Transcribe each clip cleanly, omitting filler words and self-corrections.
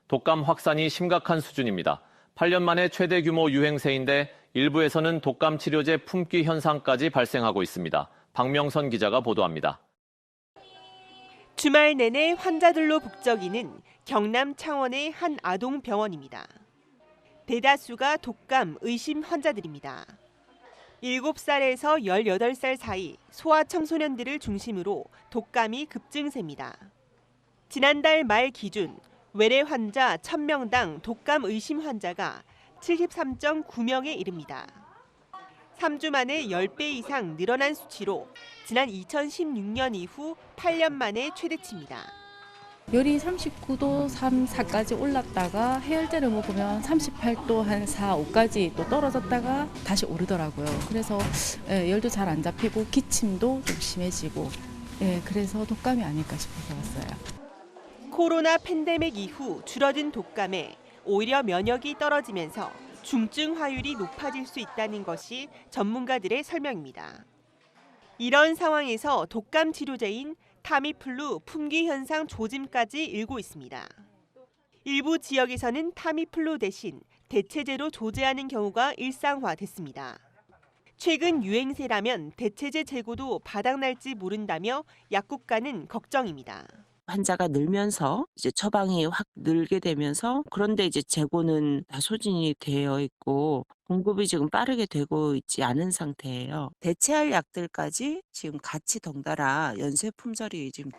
독감 확산이 심각한 수준입니다. 8년 만에 최대 규모 유행세인데 일부에서는 독감 치료제 품귀 현상까지 발생하고 있습니다. 박명선 기자가 보도합니다. 주말 내내 환자들로 북적이는 경남 창원의 한 아동병원입니다. 대다수가 독감 의심 환자들입니다. 7살에서 18살 사이 소아청소년들을 중심으로 독감이 급증세입니다. 지난달 말 기준 외래 환자 1000명당 독감 의심 환자가 73.9명에 이릅니다. 3주 만에 10배 이상 늘어난 수치로 지난 2016년 이후 8년 만에 최대치입니다. 열이 39도 3, 4까지 올랐다가 해열제를 먹으면 38도 한 4, 5까지 또 떨어졌다가 다시 오르더라고요. 그래서 열도 잘 안 잡히고 기침도 좀 심해지고 그래서 독감이 아닐까 싶어서 왔어요. 코로나 팬데믹 이후 줄어든 독감에 오히려 면역이 떨어지면서 중증 화율이 높아질 수 있다는 것이 전문가들의 설명입니다. 이런 상황에서 독감 치료제인 타미플루 품귀 현상 조짐까지 일고 있습니다. 일부 지역에서는 타미플루 대신 대체제로 조제하는 경우가 일상화됐습니다. 최근 유행세라면 대체제 재고도 바닥날지 모른다며 약국가는 걱정입니다. 환자가 늘면서 이제 처방이 확 늘게 되면서 그런데 이제 재고는 다 소진이 되어 있고 공급이 지금 빠르게 되고 있지 않은 상태예요. 대체할 약들까지 지금 같이 덩달아 연쇄 품절이 지금.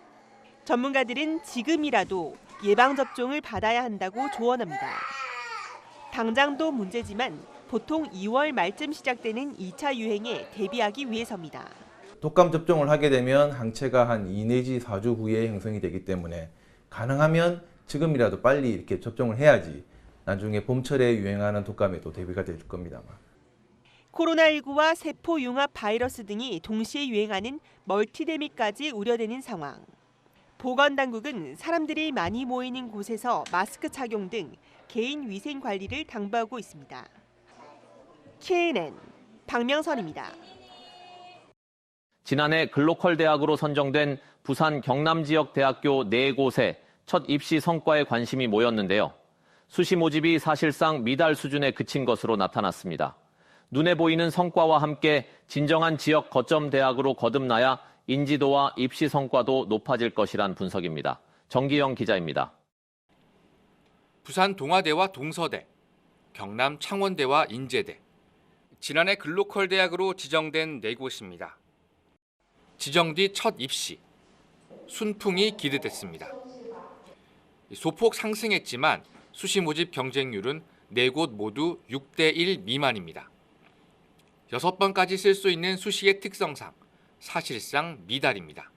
전문가들은 지금이라도 예방접종을 받아야 한다고 조언합니다. 당장도 문제지만 보통 2월 말쯤 시작되는 2차 유행에 대비하기 위해서입니다. 독감 접종을 하게 되면 항체가 한 2 내지 4주 후에 형성이 되기 때문에 가능하면 지금이라도 빨리 이렇게 접종을 해야지 나중에 봄철에 유행하는 독감에도 대비가 될 겁니다. 코로나19와 세포융합 바이러스 등이 동시에 유행하는 멀티데믹까지 우려되는 상황. 보건당국은 사람들이 많이 모이는 곳에서 마스크 착용 등 개인 위생 관리를 당부하고 있습니다. KNN 박명선입니다. 지난해 글로컬 대학으로 선정된 부산 경남 지역 대학교 4곳에 첫 입시 성과에 관심이 모였는데요. 수시 모집이 사실상 미달 수준에 그친 것으로 나타났습니다. 눈에 보이는 성과와 함께 진정한 지역 거점 대학으로 거듭나야 인지도와 입시 성과도 높아질 것이란 분석입니다. 정기영 기자입니다. 부산 동아대와 동서대, 경남 창원대와 인제대, 지난해 글로컬 대학으로 지정된 4곳입니다. 지정 뒤 첫 입시, 순풍이 기대됐습니다. 소폭 상승했지만 수시 모집 경쟁률은 4곳 모두 6대1 미만입니다. 6번까지 쓸 수 있는 수시의 특성상 사실상 미달입니다.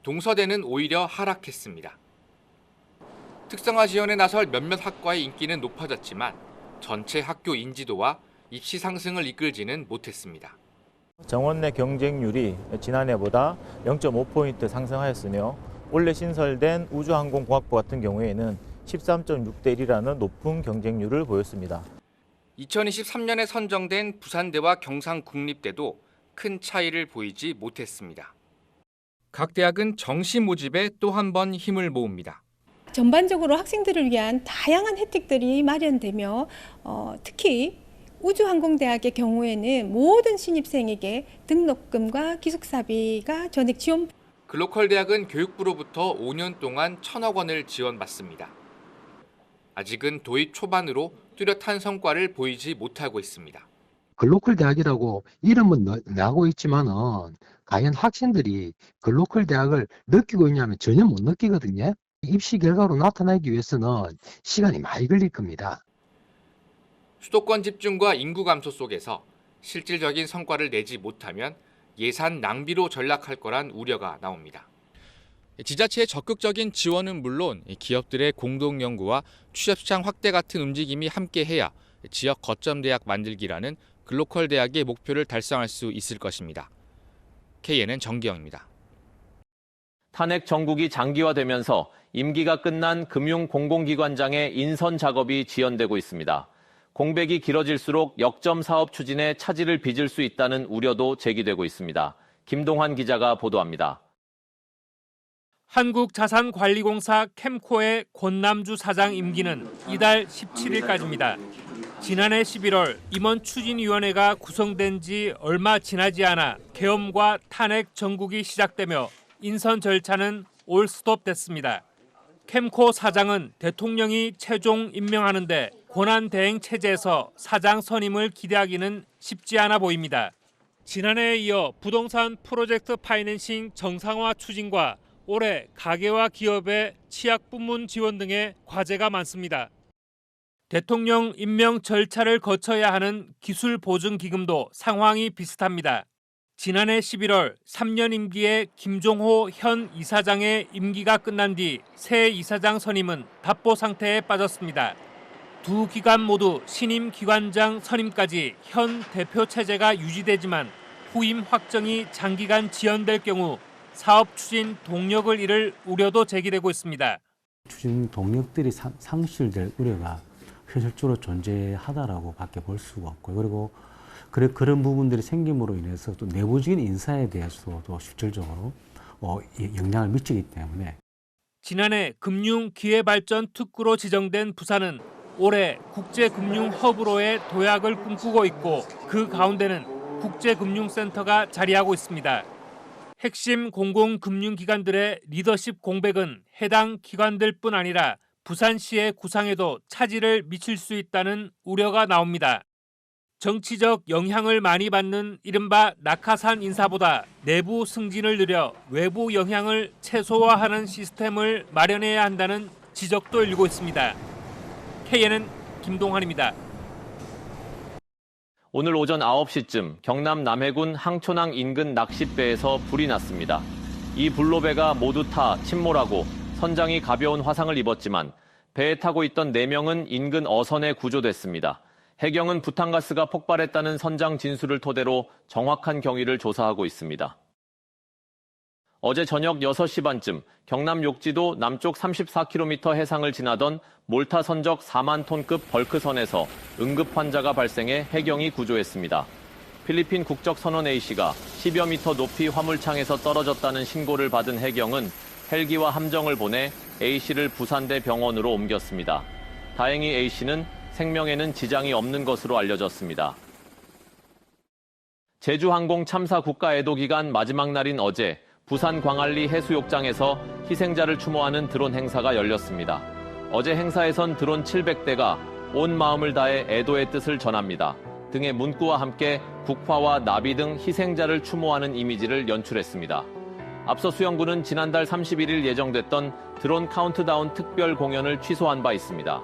동서대는 오히려 하락했습니다. 특성화 지원에 나설 몇몇 학과의 인기는 높아졌지만 전체 학교 인지도와 입시 상승을 이끌지는 못했습니다. 정원 내 경쟁률이 지난해보다 0.5포인트 상승하였으며 올해 신설된 우주항공공학부 같은 경우에는 13.6대 1이라는 높은 경쟁률을 보였습니다. 2023년에 선정된 부산대와 경상국립대도 큰 차이를 보이지 못했습니다. 각 대학은 정시 모집에 또 한 번 힘을 모읍니다. 전반적으로 학생들을 위한 다양한 혜택들이 마련되며 특히 우주항공대학의 경우에는 모든 신입생에게 등록금과 기숙사비가 전액 지원. 글로컬 대학은 교육부로부터 5년 동안 1,000억 원을 지원받습니다. 아직은 도입 초반으로 뚜렷한 성과를 보이지 못하고 있습니다. 글로컬 대학이라고 이름은 나고 있지만은 과연 학생들이 글로컬 대학을 느끼고 있냐면 전혀 못 느끼거든요. 입시 결과로 나타나기 위해서는 시간이 많이 걸릴 겁니다. 수도권 집중과 인구 감소 속에서 실질적인 성과를 내지 못하면 예산 낭비로 전락할 거란 우려가 나옵니다. 지자체의 적극적인 지원은 물론 기업들의 공동 연구와 취업시장 확대 같은 움직임이 함께해야 지역 거점 대학 만들기라는 글로컬 대학의 목표를 달성할 수 있을 것입니다. KNN 정기영입니다. 탄핵 정국이 장기화되면서 임기가 끝난 금융 공공기관장의 인선 작업이 지연되고 있습니다. 공백이 길어질수록 역점 사업 추진에 차질을 빚을 수 있다는 우려도 제기되고 있습니다. 김동환 기자가 보도합니다. 한국자산관리공사 캠코의 권남주 사장 임기는 이달 17일까지입니다. 지난해 11월 임원 추진위원회가 구성된 지 얼마 지나지 않아 계엄과 탄핵 정국이 시작되며 인선 절차는 올 스톱됐습니다. 캠코 사장은 대통령이 최종 임명하는데 권한대행 체제에서 사장 선임을 기대하기는 쉽지 않아 보입니다. 지난해에 이어 부동산 프로젝트 파이낸싱 정상화 추진과 올해 가계와 기업의 취약 부문 지원 등의 과제가 많습니다. 대통령 임명 절차를 거쳐야 하는 기술보증기금도 상황이 비슷합니다. 지난해 11월 3년 임기의 김종호 현 이사장의 임기가 끝난 뒤 새 이사장 선임은 답보 상태에 빠졌습니다. 두 기관 모두 신임 기관장 선임까지 현 대표 체제가 유지되지만 후임 확정이 장기간 지연될 경우 사업 추진 동력을 잃을 우려도 제기되고 있습니다. 추진 동력들이 상실될 우려가 현실적으로 존재하다라고 밖에 볼 수가 없고요. 그리고 그런 부분들이 생김으로 인해서 또 내부적인 인사에 대해서도 실질적으로 영향을 미치기 때문에 지난해 금융기회발전 특구로 지정된 부산은 올해 국제금융 허브로의 도약을 꿈꾸고 있고 그 가운데는 국제금융센터가 자리하고 있습니다. 핵심 공공금융기관들의 리더십 공백은 해당 기관들뿐 아니라 부산시의 구상에도 차질을 미칠 수 있다는 우려가 나옵니다. 정치적 영향을 많이 받는 이른바 낙하산 인사보다 내부 승진을 늘려 외부 영향을 최소화하는 시스템을 마련해야 한다는 지적도 일고 있습니다. KNN 김동환입니다. 오늘 오전 9시쯤 경남 남해군 항촌항 인근 낚싯배에서 불이 났습니다. 이 불로배가 모두 타 침몰하고 선장이 가벼운 화상을 입었지만 배에 타고 있던 4명은 인근 어선에 구조됐습니다. 해경은 부탄가스가 폭발했다는 선장 진술을 토대로 정확한 경위를 조사하고 있습니다. 어제 저녁 6시 반쯤 경남 욕지도 남쪽 34km 해상을 지나던 몰타 선적 4만 톤급 벌크선에서 응급 환자가 발생해 해경이 구조했습니다. 필리핀 국적선원 A씨가 10여 미터 높이 화물창에서 떨어졌다는 신고를 받은 해경은 헬기와 함정을 보내 A씨를 부산대 병원으로 옮겼습니다. 다행히 A씨는 생명에는 지장이 없는 것으로 알려졌습니다. 제주항공 참사 국가애도 기간 마지막 날인 어제 부산 광안리 해수욕장에서 희생자를 추모하는 드론 행사가 열렸습니다. 어제 행사에선 드론 700대가 온 마음을 다해 애도의 뜻을 전합니다. 등의 문구와 함께 국화와 나비 등 희생자를 추모하는 이미지를 연출했습니다. 앞서 수영구는 지난달 31일 예정됐던 드론 카운트다운 특별 공연을 취소한 바 있습니다.